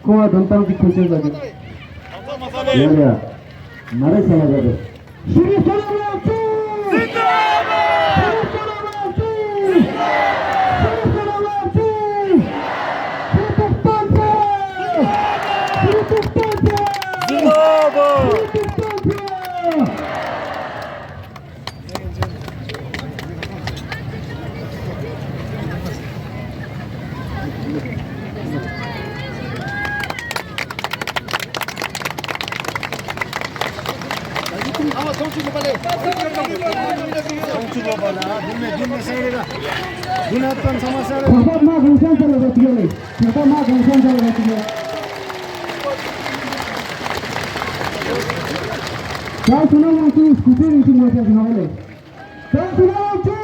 को धमताम की खुशी लगे मेरा नारे समाज श्री सोनाबाचू जिंदाबाद श्री सोनाबाचू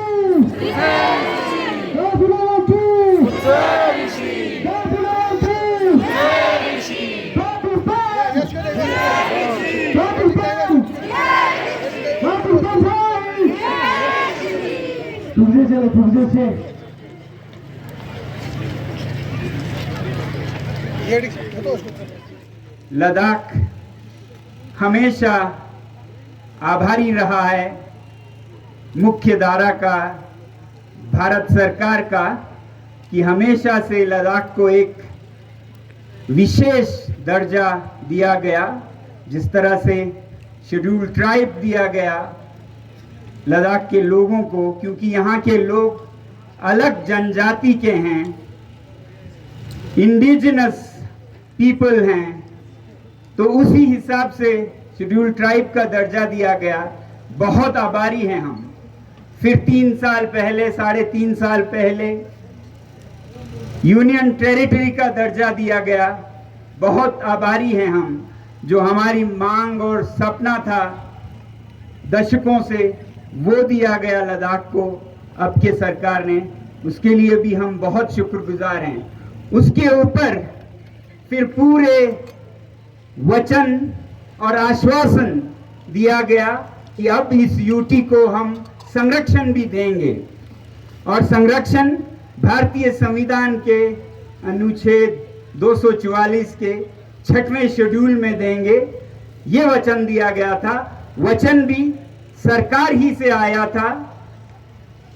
लद्दाख हमेशा आभारी रहा है मुख्य धारा का, भारत सरकार का, कि हमेशा से लद्दाख को एक विशेष दर्जा दिया गया। जिस तरह से शेड्यूल ट्राइब दिया गया लद्दाख के लोगों को, क्योंकि यहाँ के लोग अलग जनजाति के हैं, इंडिजिनस पीपल हैं, तो उसी हिसाब से शेड्यूल ट्राइब का दर्जा दिया गया। बहुत आभारी हैं हम। फिर 3 साल पहले, 3.5 साल पहले यूनियन टेरिटरी का दर्जा दिया गया। बहुत आभारी हैं हम। जो हमारी मांग और सपना था दशकों से, वो दिया गया लद्दाख को अब के सरकार ने, उसके लिए भी हम बहुत शुक्रगुजार हैं। उसके ऊपर फिर पूरे वचन और आश्वासन दिया गया कि अब इस यूटी को हम संरक्षण भी देंगे, और संरक्षण भारतीय संविधान के अनुच्छेद 244 के 6वें शेड्यूल में देंगे। ये वचन दिया गया था। वचन भी सरकार ही से आया था,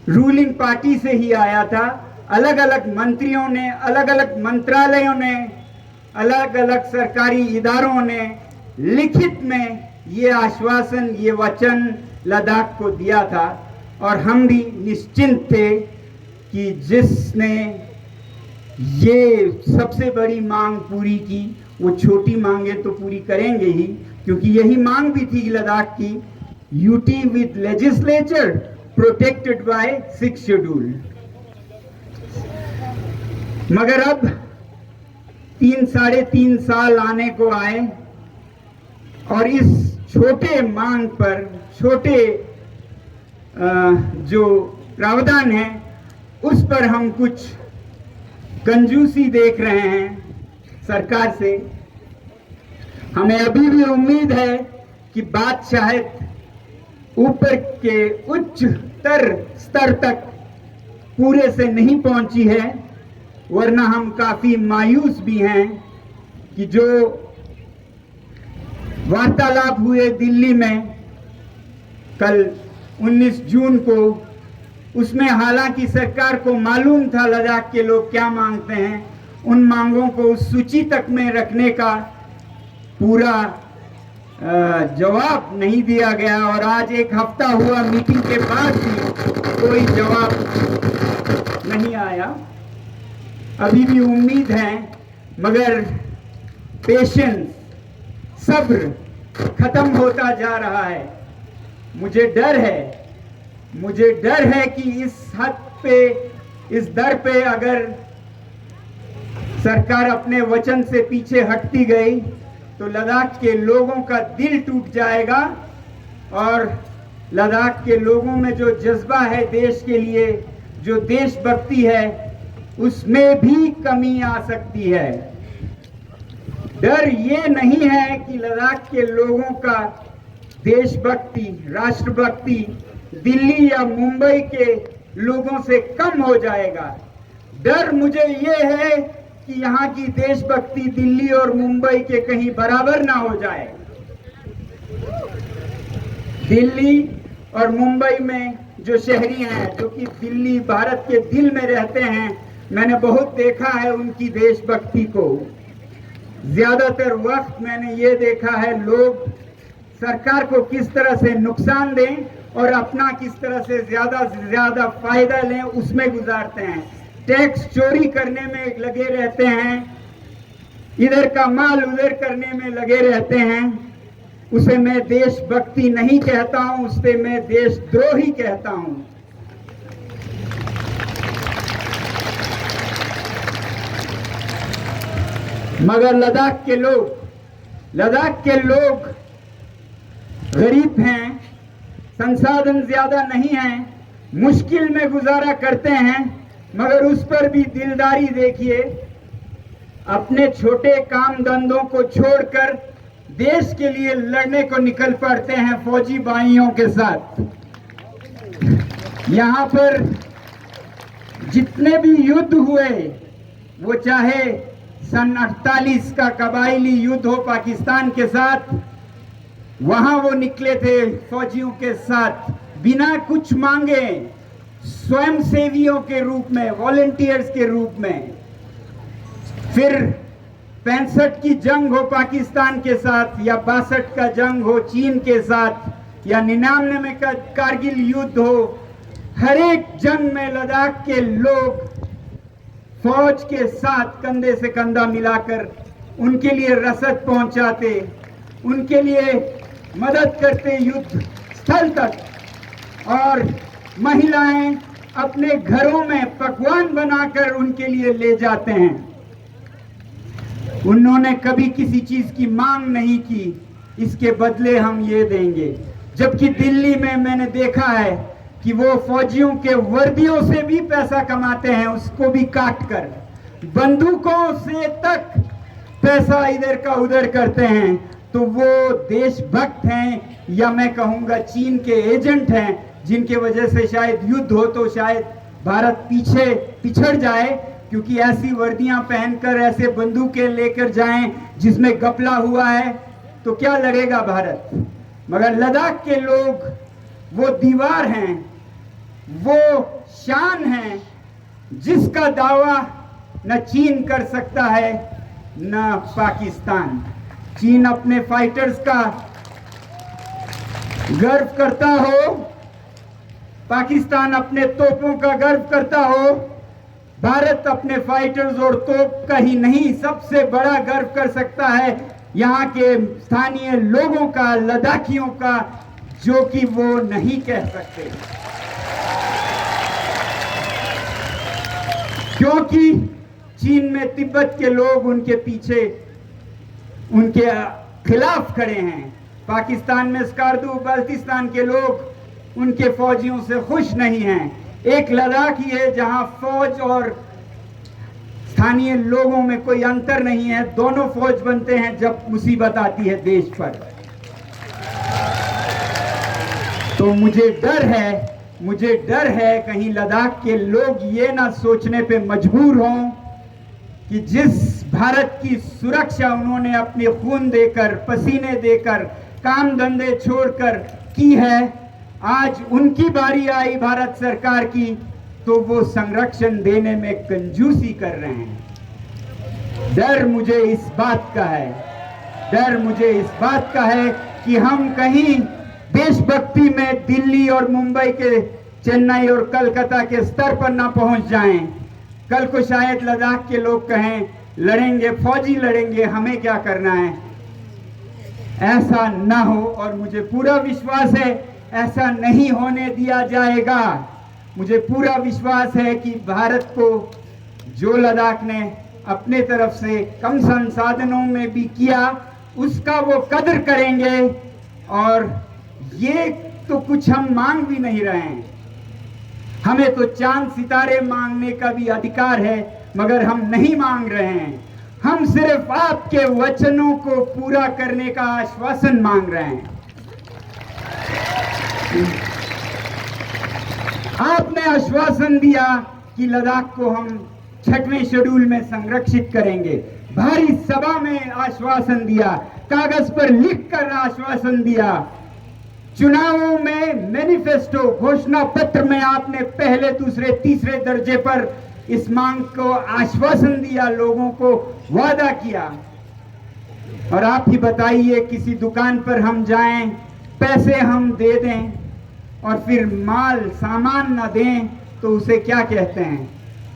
रूलिंग पार्टी से ही आया था। अलग अलग मंत्रियों ने, अलग अलग मंत्रालयों ने, अलग अलग सरकारी इदारों ने लिखित में ये आश्वासन, ये वचन लद्दाख को दिया था। और हम भी निश्चिंत थे कि जिसने ये सबसे बड़ी मांग पूरी की, वो छोटी मांगे तो पूरी करेंगे ही, क्योंकि यही मांग भी थी लद्दाख की, UT with legislature protected by 6th schedule. मगर अब 3-3.5 साल आने को आए, और इस छोटे मांग पर, छोटे जो प्रावधान है, उस पर हम कुछ कंजूसी देख रहे हैं सरकार से। हमें अभी भी उम्मीद है कि बात शायद ऊपर के उच्चतर स्तर तक पूरे से नहीं पहुंची है, वरना हम काफी मायूस भी हैं कि जो वार्तालाप हुए दिल्ली में कल 19 जून को, उसमें हालांकि सरकार को मालूम था लद्दाख के लोग क्या मांगते हैं, उन मांगों को उस सूची तक में रखने का पूरा जवाब नहीं दिया गया। और आज 1 हफ्ता हुआ मीटिंग के बाद भी कोई जवाब नहीं आया। अभी भी उम्मीद है, मगर पेशेंस, सब्र खत्म होता जा रहा है। मुझे डर है कि इस हद पे, इस दर पे अगर सरकार अपने वचन से पीछे हटती गई तो लद्दाख के लोगों का दिल टूट जाएगा, और लद्दाख के लोगों में जो जज्बा है देश के लिए, जो देशभक्ति है, उसमें भी कमी आ सकती है। डर ये नहीं है कि लद्दाख के लोगों का देशभक्ति, राष्ट्रभक्ति दिल्ली या मुंबई के लोगों से कम हो जाएगा। डर मुझे ये है कि यहाँ की देशभक्ति दिल्ली और मुंबई के कहीं बराबर ना हो जाए। दिल्ली और मुंबई में जो शहरी हैं, जो कि दिल्ली भारत के दिल में रहते हैं, मैंने बहुत देखा है उनकी देशभक्ति को। ज्यादातर वक्त मैंने ये देखा है लोग सरकार को किस तरह से नुकसान दें और अपना किस तरह से ज्यादा फायदा लें, उसमें गुजारते हैं। टैक्स चोरी करने में लगे रहते हैं, इधर का माल उधर करने में लगे रहते हैं। उसे मैं देशभक्ति नहीं कहता हूं, उसे मैं देशद्रोही कहता हूं। मगर लद्दाख के लोग गरीब हैं, संसाधन ज्यादा नहीं है, मुश्किल में गुजारा करते हैं, मगर उस पर भी दिलदारी देखिए। अपने छोटे काम धंधों को छोड़कर देश के लिए लड़ने को निकल पड़ते हैं फौजी भाइयों के साथ। यहाँ पर जितने भी युद्ध हुए, वो चाहे सन 48 का कबायली युद्ध हो पाकिस्तान के साथ, वहां वो निकले थे फौजियों के साथ बिना कुछ मांगे, स्वयं सेवियों के रूप में, वॉलंटियर्स के रूप में। फिर 65 की जंग हो पाकिस्तान के साथ, या 62 का जंग हो चीन के साथ, या 99 में का कारगिल युद्ध हो, हर एक जंग में लद्दाख के लोग फौज के साथ कंधे से कंधा मिलाकर उनके लिए रसद पहुंचाते, उनके लिए मदद करते युद्ध स्थल तक। और महिलाएं अपने घरों में पकवान बनाकर उनके लिए ले जाते हैं। उन्होंने कभी किसी चीज की मांग नहीं की, इसके बदले हम ये देंगे। जबकि दिल्ली में मैंने देखा है कि वो फौजियों के वर्दियों से भी पैसा कमाते हैं, उसको भी काट कर, बंदूकों से तक पैसा इधर का उधर करते हैं। तो वो देशभक्त हैं, या मैं कहूंगा चीन के एजेंट हैं, जिनके वजह से शायद युद्ध हो तो शायद भारत पिछड़ जाए, क्योंकि ऐसी वर्दियां पहनकर ऐसे बंदूकें लेकर जाएं जिसमें गपला हुआ है तो क्या लड़ेगा भारत। मगर लद्दाख के लोग वो दीवार हैं, वो शान है जिसका दावा न चीन कर सकता है न पाकिस्तान। चीन अपने फाइटर्स का गर्व करता हो, पाकिस्तान अपने तोपों का गर्व करता हो, भारत अपने फाइटर्स और तोप का ही नहीं, सबसे बड़ा गर्व कर सकता है यहाँ के स्थानीय लोगों का, लद्दाखियों का, जो कि वो नहीं कह सकते। क्योंकि चीन में तिब्बत के लोग उनके पीछे, उनके खिलाफ खड़े हैं। पाकिस्तान में स्कार्दू बल्तिस्तान के लोग उनके फौजियों से खुश नहीं हैं। एक लद्दाख ही है जहां फौज और स्थानीय लोगों में कोई अंतर नहीं है, दोनों फौज बनते हैं जब मुसीबत आती है देश पर। तो मुझे डर है कहीं लद्दाख के लोग ये ना सोचने पे मजबूर हों कि जिस भारत की सुरक्षा उन्होंने अपने खून देकर, पसीने देकर, काम धंधे छोड़कर की है, आज उनकी बारी आई भारत सरकार की तो वो संरक्षण देने में कंजूसी कर रहे हैं। डर मुझे इस बात का है कि हम कहीं देशभक्ति में दिल्ली और मुंबई के, चेन्नई और कलकत्ता के स्तर पर ना पहुंच जाएं। कल को शायद लद्दाख के लोग कहें लड़ेंगे, फौजी लड़ेंगे, हमें क्या करना है। ऐसा ना हो, और मुझे पूरा विश्वास है ऐसा नहीं होने दिया जाएगा। मुझे पूरा विश्वास है कि भारत को जो लद्दाख ने अपने तरफ से कम संसाधनों में भी किया, उसका वो कदर करेंगे। और ये तो कुछ हम मांग भी नहीं रहे हैं, हमें तो चांद सितारे मांगने का भी अधिकार है, मगर हम नहीं मांग रहे हैं। हम सिर्फ आपके वचनों को पूरा करने का आश्वासन मांग रहे हैं। आपने आश्वासन दिया कि लद्दाख को हम 6वें शेड्यूल में संरक्षित करेंगे। भारी सभा में आश्वासन दिया, कागज पर लिखकर आश्वासन दिया। चुनावों में मैनिफेस्टो घोषणा पत्र में आपने पहले, दूसरे, तीसरे दर्जे पर इस मांग को आश्वासन दिया, लोगों को वादा किया। और आप ही बताइए, किसी दुकान पर हम जाएं, पैसे हम दे दें और फिर माल सामान ना दें तो उसे क्या कहते हैं?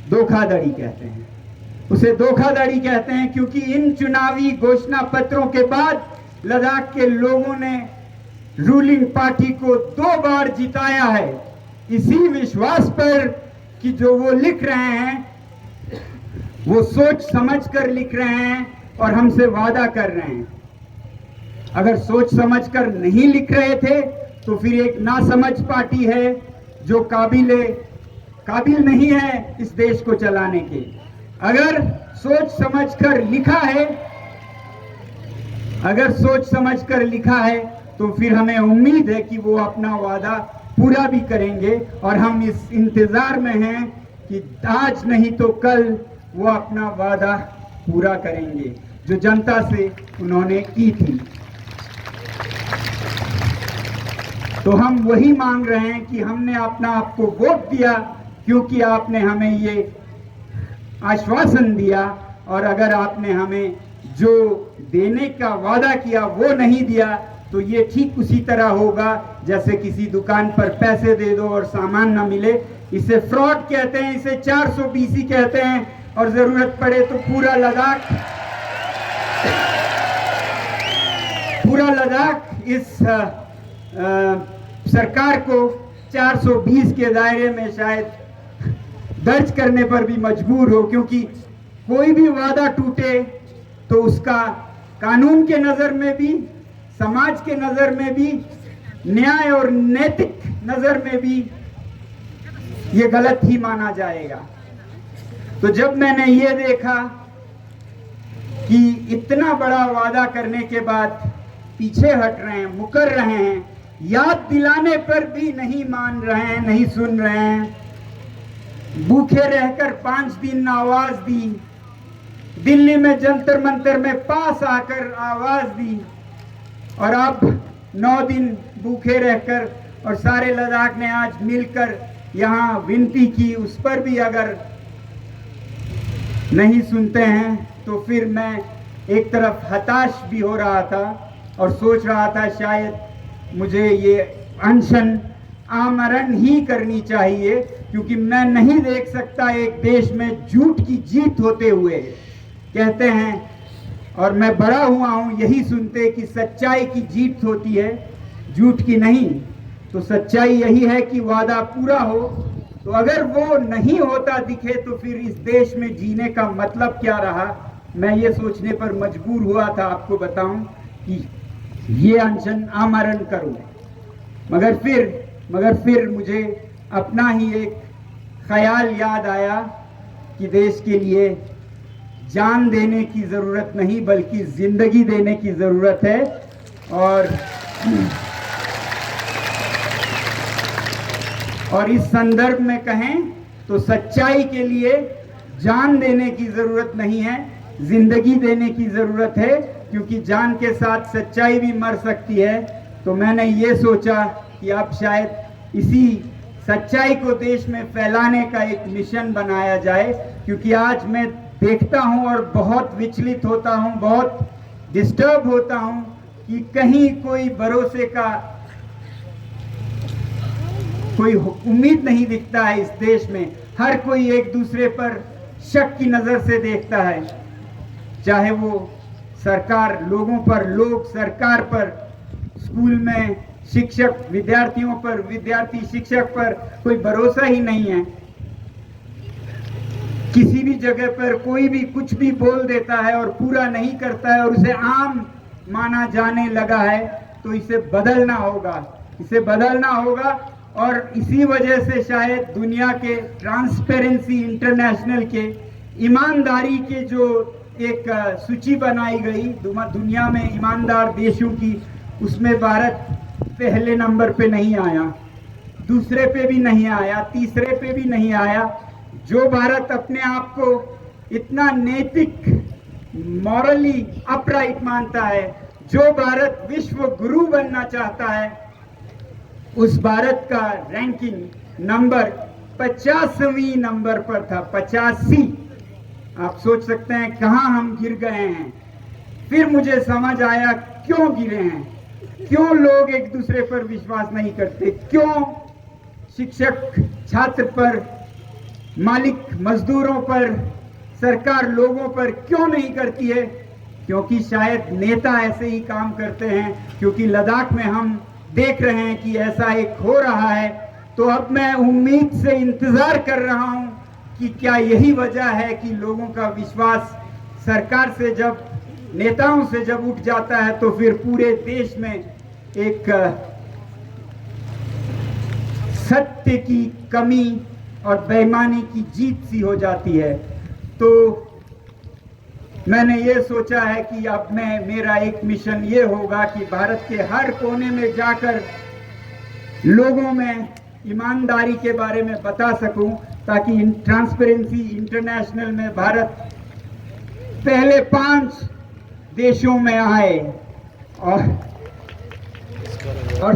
धोखाधड़ी कहते हैं। उसे धोखाधड़ी कहते हैं, क्योंकि इन चुनावी घोषणा पत्रों के बाद लद्दाख के लोगों ने रूलिंग पार्टी को 2 बार जिताया है, इसी विश्वास पर कि जो वो लिख रहे हैं वो सोच समझ कर लिख रहे हैं और हमसे वादा कर रहे हैं। अगर सोच समझ कर नहीं लिख रहे थे तो फिर एक नासमझ पार्टी है जो काबिल नहीं है इस देश को चलाने के। अगर सोच समझ कर लिखा है, अगर सोच समझ कर लिखा है तो फिर हमें उम्मीद है कि वो अपना वादा पूरा भी करेंगे। और हम इस इंतजार में हैं कि आज नहीं तो कल वो अपना वादा पूरा करेंगे जो जनता से उन्होंने की थी। तो हम वही मांग रहे हैं कि हमने अपना आपको वोट दिया क्योंकि आपने हमें ये आश्वासन दिया, और अगर आपने हमें जो देने का वादा किया वो नहीं दिया तो ये ठीक उसी तरह होगा जैसे किसी दुकान पर पैसे दे दो और सामान ना मिले। इसे फ्रॉड कहते हैं, इसे 420 कहते हैं, और जरूरत पड़े तो पूरा लद्दाख इस सरकार को 420 के दायरे में शायद दर्ज करने पर भी मजबूर हो, क्योंकि कोई भी वादा टूटे तो उसका कानून के नजर में भी, समाज के नजर में भी, न्याय और नैतिक नजर में भी ये गलत ही माना जाएगा। तो जब मैंने ये देखा कि इतना बड़ा वादा करने के बाद पीछे हट रहे हैं, मुकर रहे हैं, याद दिलाने पर भी नहीं मान रहे हैं, नहीं सुन रहे हैं, भूखे रहकर 5 दिन आवाज दी, दिल्ली में जंतर मंतर में पास आकर आवाज दी, और अब 9 दिन भूखे रहकर और सारे लद्दाख ने आज मिलकर यहाँ विनती की, उस पर भी अगर नहीं सुनते हैं तो फिर मैं एक तरफ हताश भी हो रहा था और सोच रहा था शायद मुझे ये अनशन आमरण ही करनी चाहिए, क्योंकि मैं नहीं देख सकता एक देश में झूठ की जीत होते हुए। कहते हैं, और मैं बड़ा हुआ हूं यही सुनते कि सच्चाई की जीत होती है, झूठ की नहीं। तो सच्चाई यही है कि वादा पूरा हो। तो अगर वो नहीं होता दिखे तो फिर इस देश में जीने का मतलब क्या रहा? मैं ये सोचने पर मजबूर हुआ था, आपको बताऊं, कि ये अनशन आमरण करूं। मगर फिर मुझे अपना ही एक ख्याल याद आया कि देश के लिए जान देने की जरूरत नहीं बल्कि जिंदगी देने की जरूरत है। और इस संदर्भ में कहें तो सच्चाई के लिए जान देने की जरूरत नहीं है, जिंदगी देने की जरूरत है, क्योंकि जान के साथ सच्चाई भी मर सकती है। तो मैंने ये सोचा कि अब शायद इसी सच्चाई को देश में फैलाने का एक मिशन बनाया जाए, क्योंकि आज मैं देखता हूं और बहुत विचलित होता हूं, बहुत डिस्टर्ब होता हूं कि कहीं कोई भरोसे का कोई उम्मीद नहीं दिखता है इस देश में। हर कोई एक दूसरे पर शक की नजर से देखता है, चाहे वो सरकार लोगों पर, लोग सरकार पर, स्कूल में शिक्षक विद्यार्थियों पर, विद्यार्थी शिक्षक पर, कोई भरोसा ही नहीं है। किसी भी जगह पर कोई भी कुछ भी बोल देता है और पूरा नहीं करता है और उसे आम माना जाने लगा है। तो इसे बदलना होगा, और इसी वजह से शायद दुनिया के ट्रांसपेरेंसी इंटरनेशनल के ईमानदारी के जो एक सूची बनाई गई दुनिया में ईमानदार देशों की, उसमें भारत पहले नंबर पे नहीं आया, दूसरे पे भी नहीं आया, तीसरे पे भी नहीं आया, जो भारत अपने आप को इतना नैतिक, मॉरली अपराइट मानता है, जो भारत विश्व गुरु बनना चाहता है, उस भारत का रैंकिंग नंबर 50वीं नंबर पर था। 85। आप सोच सकते हैं कहां हम गिर गए हैं। फिर मुझे समझ आया क्यों गिरे हैं, क्यों लोग एक दूसरे पर विश्वास नहीं करते, क्यों शिक्षक छात्र पर, मालिक मजदूरों पर, सरकार लोगों पर क्यों नहीं करती है। क्योंकि शायद नेता ऐसे ही काम करते हैं। क्योंकि लद्दाख में हम देख रहे हैं कि ऐसा एक हो रहा है। तो अब मैं उम्मीद से इंतजार कर रहा हूं कि क्या यही वजह है कि लोगों का विश्वास सरकार से जब, नेताओं से जब उठ जाता है तो फिर पूरे देश में एक सत्य की कमी और बेईमानी की जीत सी हो जाती है। तो मैंने ये सोचा है कि अब मेरा एक मिशन ये होगा कि भारत के हर कोने में जाकर लोगों में ईमानदारी के बारे में बता सकूं, ताकि ट्रांसपेरेंसी इंटरनेशनल में भारत पहले 5 देशों में आए। और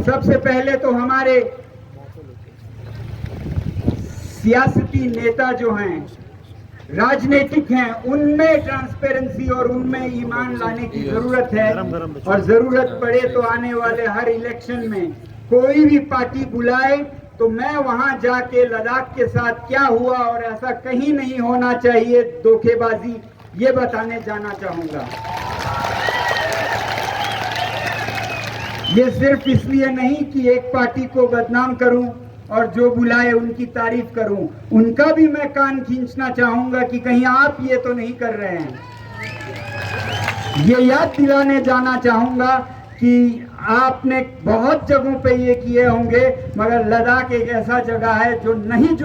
सबसे पहले तो हमारे सियासती नेता जो हैं, राजनीतिक हैं, उनमें ट्रांसपेरेंसी और उनमें ईमान लाने की जरूरत है। और जरूरत पड़े तो आने वाले हर इलेक्शन में कोई भी पार्टी बुलाए तो मैं वहां जाके लद्दाख के साथ क्या हुआ और ऐसा कहीं नहीं होना चाहिए धोखेबाजी, ये बताने जाना चाहूंगा। ये सिर्फ इसलिए नहीं कि एक पार्टी को बदनाम करूं और जो बुलाए उनकी तारीफ करूं, उनका भी मैं कान खींचना चाहूंगा कि कहीं आप ये तो नहीं कर रहे हैं। ये याद दिलाने जाना चाहूंगा कि आपने बहुत जगहों पे ये किए होंगे, मगर लद्दाख एक ऐसा जगह है जो नहीं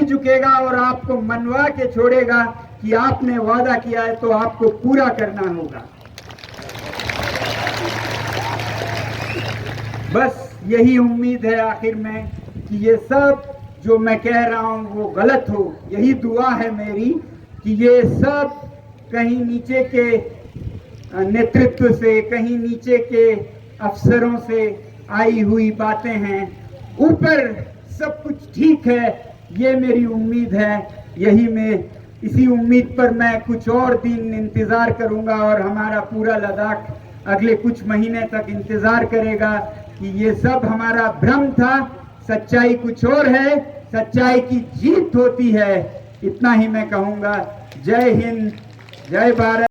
झुकेगा और आपको मनवा के छोड़ेगा कि आपने वादा किया है तो आपको पूरा करना होगा। बस यही उम्मीद है आखिर में कि ये सब जो मैं कह रहा हूं वो गलत हो। यही दुआ है मेरी कि ये सब कहीं नीचे के नेतृत्व से, कहीं नीचे के अफसरों से आई हुई बातें हैं। ऊपर सब कुछ ठीक है, ये मेरी उम्मीद है। इसी उम्मीद पर मैं कुछ और दिन इंतजार करूंगा और हमारा पूरा लद्दाख अगले कुछ महीने तक इंतजार करेगा कि ये सब हमारा भ्रम था, सच्चाई कुछ और है, सच्चाई की जीत होती है। इतना ही मैं कहूंगा। जय हिंद, जय भारत।